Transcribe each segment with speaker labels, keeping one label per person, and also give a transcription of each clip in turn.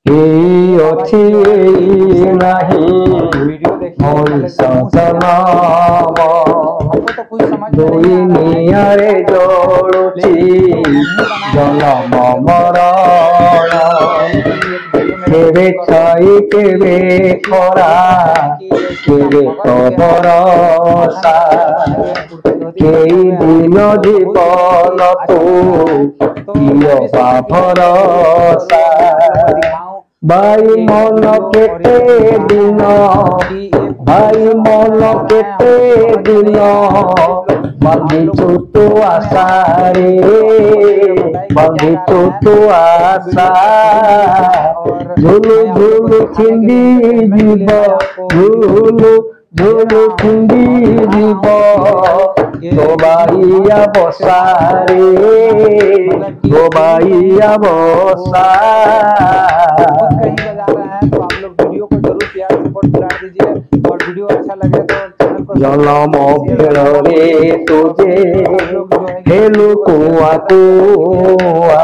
Speaker 1: केई अछि नहीं मनुष्य जन्म दुई निआरे जोड़ुची जन्म मरण केवे छाई केवे खरा केवे तो भरोसा केई दिन जीवन तू कियो बा भरोसा भाई मन केते दिन भाई मन केते दिन बंधिछु तू आशारे बंधिछु तू आशा झुलु झुलु छिंदी जीव झुलु झुलु छिंदी जीव गोबाइया बसारे गोबाइया बसा
Speaker 2: तो आप लोग वीडियो को जरूर प्यार सपोर्ट करा दीजिए और वीडियो अच्छा लगे तो चैनल को
Speaker 1: जलम भेड़े तुझे हेलु कुआ कुआ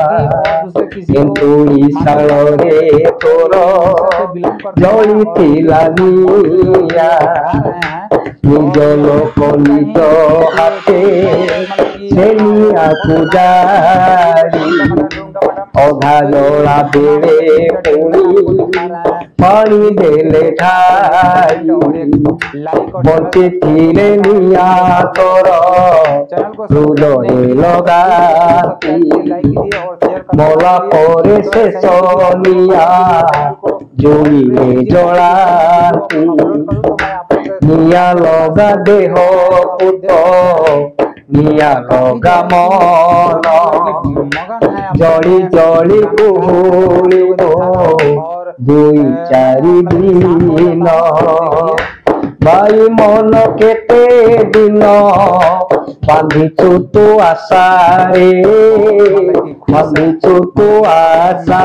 Speaker 1: किंतु ईशारे तोर जड़ी थिला निया निज लोक निज हाथे सेनिया पूजारी अधा जला बेड़े पुणी पानी देले ठाई बंची थिले निया तोर हृदय लगाती मला परे शेष निया जुड़िले जलाती निया लगा देह पुत निया लगा मन जड़ी जड़ी कुहुड़ी दुई चारि दिन भाई मन केते दिन बांधिछु तू आशारे बांधिछु तू आशा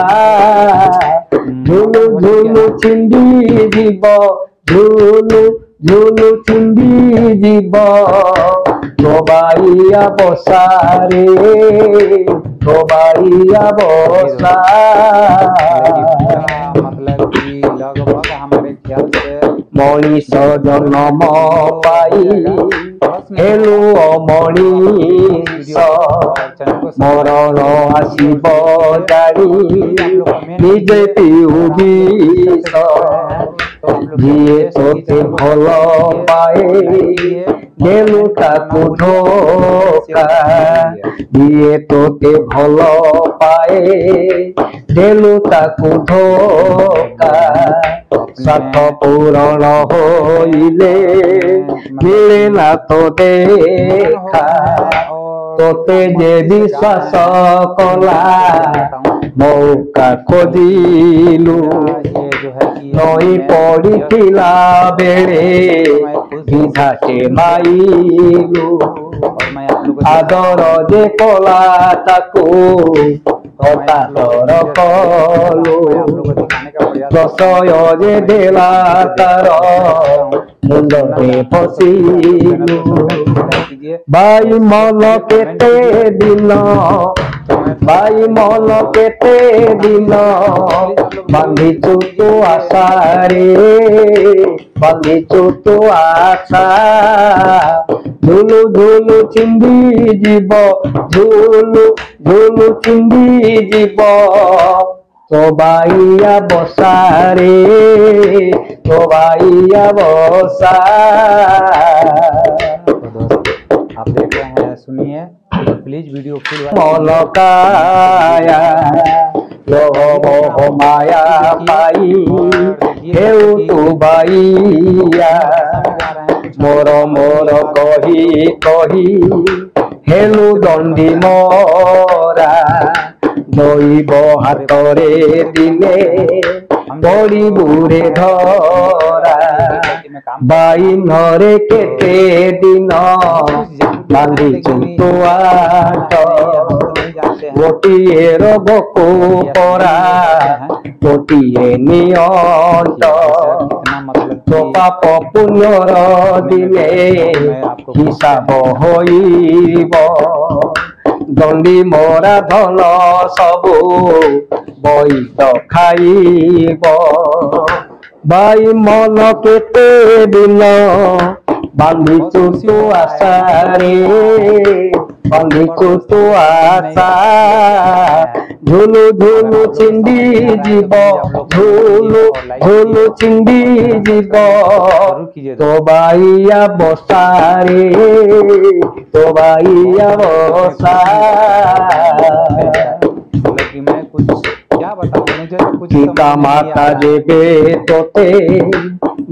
Speaker 1: झुलु झुलु छिंदी जीव झुलु झुलु छिंदी जीव गोबाइया बसारे गोबाइया बसा
Speaker 2: मतलब कि लगभग हमारे ख्याल से
Speaker 1: मनीष जन्म पाई हेलु मनीष मरण आसीब जानी निजे पिउ विष जिए तोते भल पाए देलु ताकु धोखा जिए तोते भल पाए देलु ताकु धोखा स्वार्थ पूरण होइले मिले ना तो देखा तोते जे विश्वास कला मौका खोजिलु नई पड़िथिला बेड़े विधाटे माइलु आदर जे कला ताकू हतादर कलु प्रशय जे देला तार मुंडे फसिलु भाई मन केते दिन भाई मन केते दिन बांधिछु तू आशारे बांधिछु तू आशा झुलु झुलु छिंदी जीव झुलु झुलु छिंदी जीव गोबाइया बसारे गोबाइया बसा।
Speaker 2: आप देख रहे हैं, सुनिए प्लीज वीडियो फुल
Speaker 1: मलकाया मोह माया पाई हेउ तू बाइया मोर मोर कही कही हेलु दंडी मोरा दईब हातरे दिने बड़ी बुरे धरा बाइनरे केते दिन बांधिछु तो आट गोटिए रोगको परा गोटिए नियंट तो पाप पुण्यर दिने हिसाब होइब दंडी मोरा धन सबु बैद खाइब बाई मन केते दिन बांधिचु तू आशारे बांधिचु तू आशा झुलु झुलु छिंदी जीव झुलु झुलु छिंदी जीव तो बाइया बसारे तो बाइया बसा
Speaker 2: कि मैं कुछ क्या बताऊं मुझे तो कुछ
Speaker 1: पिता माता जेबे तोते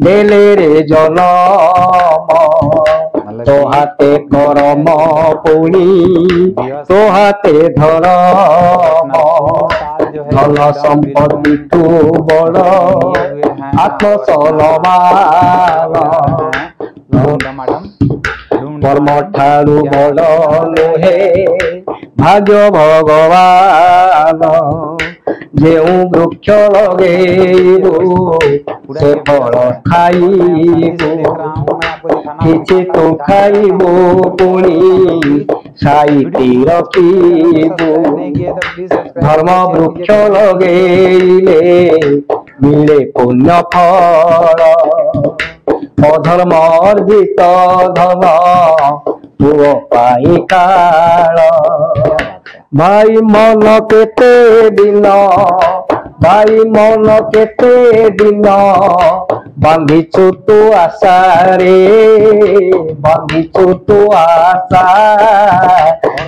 Speaker 1: देले रे जनम तो हाथे करम पुणी तो हाथे धरम धन संपत्ति तू बड़ आत्मसलमान कर्म ठारू बड़ नुहे भाग्य भगवान जेउ वृक्ष लगेबु से फल खाइबु किछि तो खाइबु पुणी साइति रखिबु धर्म वृक्ष लगेइले मिले पुण्य फल अधर्म अर्जित धन पुओ पाई काल भाई मन केते दिन भाई मन केते दिन बांधिचु तू आशारे बांधिचु तू आशा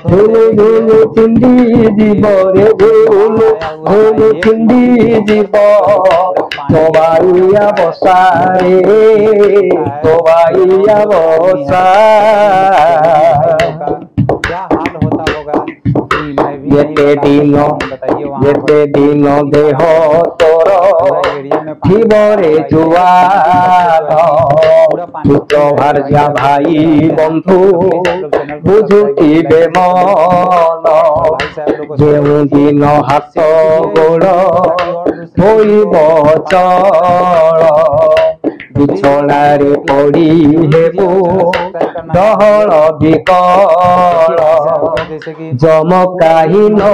Speaker 1: झुलु झुलु छिंदी जीव रे झुलु झुलु छिंदी जीव तो बाइया बसारे तो बाइया बसा
Speaker 2: क्या हाल होता होगा कि मैं भी
Speaker 1: जेते दिन देह तोर थीबरे जुआल पुत्र भार्या भाई बंधु बुझुथिबे मन जेउ दिन हाथ गोड़ होइब चल बिछणारे पड़ी हेबु दहल विकल जमकाही नौ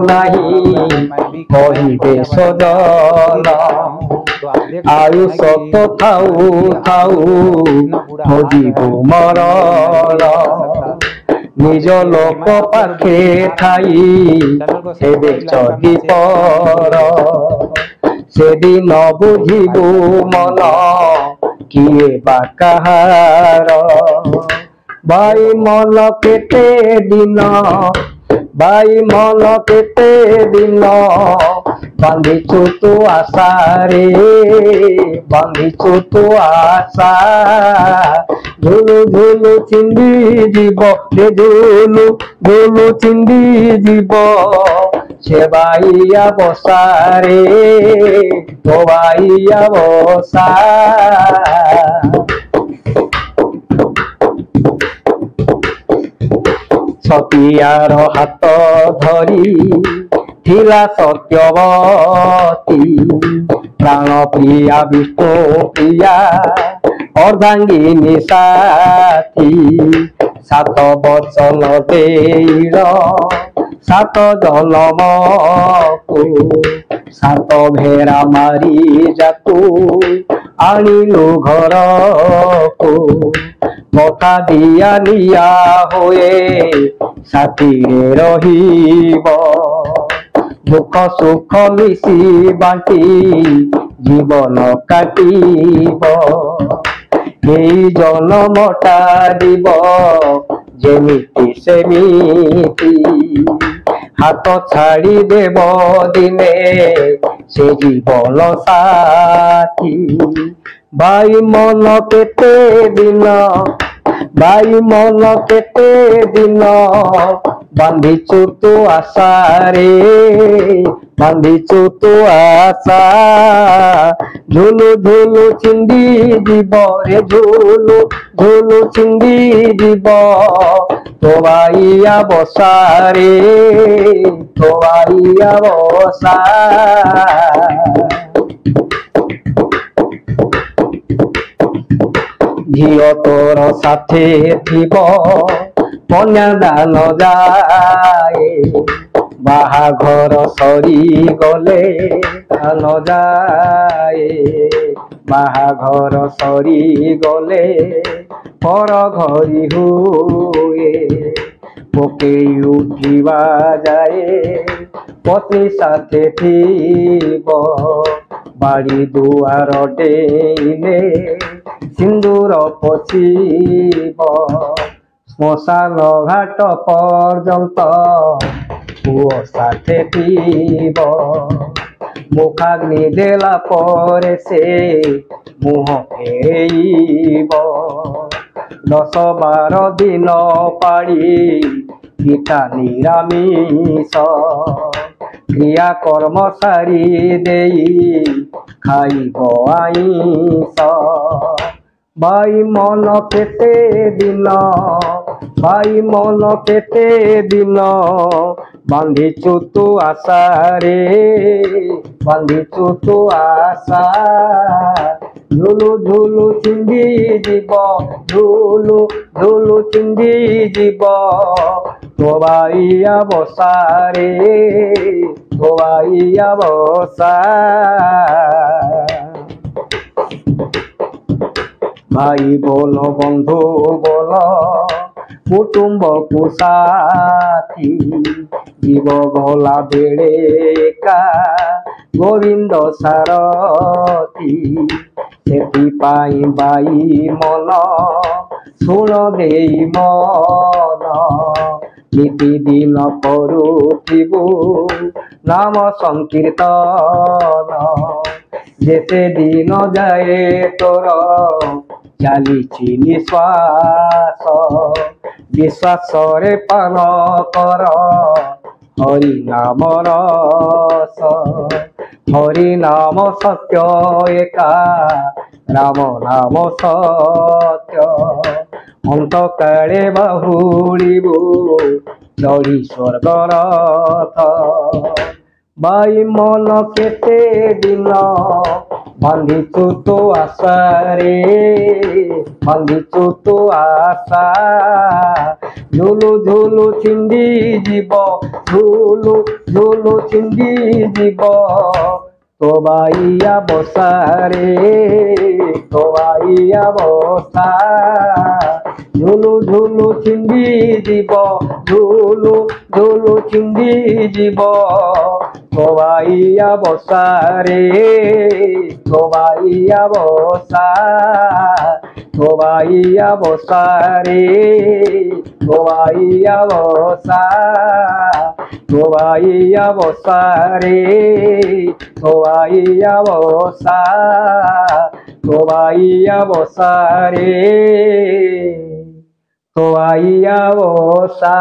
Speaker 1: नाही कहिबे सजल आयुष तो थाऊ थाऊ भोजिबु मरल निज लोक पाखे ठाई हेबे चली पर सेदिन बुझिबु मन किए बा काहार भाई मन केते दिन भाई मन केते दिन बांधिचु तू आशारे बांधिचु तू आशा झुलु झुलु छिंदी जीव रे झुलु झुलु छिंदी जीव से बाइया बसारे तो बाइया बसा सतियार हाथ धरी थिला सत्यवती प्राण प्रिया विष्णु प्रिया अर्धांगिनी साथी सात वचन देइल सात जन्मकु सात भेरा मारी जातु आनिलु घरकु कथा दिया निया होए साथी रहिब दुख सुख मिसी बांटी जीवन काटिब एई जन्मटा दिब जेमिति सेमिति हाथ छाड़ी देव दिने से जीवन साथी भाई मन केते दिन भाई मन केते दिन बांधिचु तू आशारे बांधिचु तू आशा झुलु झुलु छिंदी जीव रे झुलु झुलु छिंदी जीव तो बाइया बसारे तो बाइया बसा झियो तोर साथे थिब କନ୍ୟାଦାନ ଯାଏ ବାହାଘର ସରି ଗଲେ ନ ଯାଏ ବାହାଘର ସରି ଗଲେ ପର ଘରି ହୁଏ ପକେଇ ଉଠିବା ଯାଏ ପତ୍ନୀ ସାଥେ ଥିବ ବାଡ଼ି ଦୁଆର ଡେଇଁଲେ ସିନ୍ଦୁର ପୋଛିବ ଶ୍ମଶାନ ଘାଟ ପର୍ଯ୍ୟନ୍ତ ପୁଅ ସାଥେ ଥିବ ମୁଖାଗ୍ନି ଦେଲା ପରେ ସେ ମୁହଁ ଫେରେଇବ 10-12 ଦିନ ପାଳି ପିଠା ନିରାମିଷ କ୍ରିୟାକର୍ମ ସାରି ଦେଇ ଖାଇବ ଆଇଁଷ ଭାଇ ମନ କେତେ ଦିନ ଭାଇ ମନ କେତେ ଦିନ ବାନ୍ଧିଛୁ ତୁ ଆଶାରେ ବାନ୍ଧିଛୁ ତୁ ଆଶା ଝୁଲୁ ଝୁଲୁ ଛିଣ୍ଡି ଯିବ ଝୁଲୁ ଝୁଲୁ ଛିଣ୍ଡି ଯିବ ତୋ ବାଇଆ ବସାରେ ତୋ ବାଇଆ ବସା ভাই বল বন্ধু বল কুটুম্বকু সাথী জীব গলা বেড়ে একা গোবিন্দ সারথী ସେଥିପାଇଁ ବାଇ ମନ ଶୁଣ ଦେଇ ମନ ନିତିଦିନ କରୁଥିବୁ ନାମ ସଂକୀର୍ତ୍ତନ ଯେତେ ଦିନ ଯାଏ ତୋର ଚାଲିଛି ନିଶ୍ୱାସ ବିଶ୍ୱାସରେ ପାନ କର ହରି ନାମ ରସ ହରି ନାମ ସତ୍ୟ ଏକା ରାମ ନାମ ସତ୍ୟ ଅନ୍ତକାଳେ ବାହୁଡ଼ିବୁ ଚଢ଼ି ସ୍ୱର୍ଗର ରଥ ଭାଇ ମନ କେତେ ଦିନ ବାନ୍ଧିଛୁ ତୁ ଆଶାରେ ବାନ୍ଧିଛୁ ତୁ ଆଶା ଝୁଲୁ ଝୁଲୁ ଛିଣ୍ଡି ଯିବ ଝୁଲୁ ଝୁଲୁ ଛିଣ୍ଡି ଯିବ ତୋ ବାଇଆ ବସାରେ ତୋ ବାଇଆ ବସା ঝুলু ঝুলু ছিন্দি দিব ঝুলু ঝুলু ছিন্দি দিব তোবাইয়া বসারে তোবাইয়া বসা তোবাইয়া বসারে তোবাইয়া বসা তোবাইয়া বসারে তোবাইয়া বসা তোবাইয়া বসারে তোবাইয়া বসা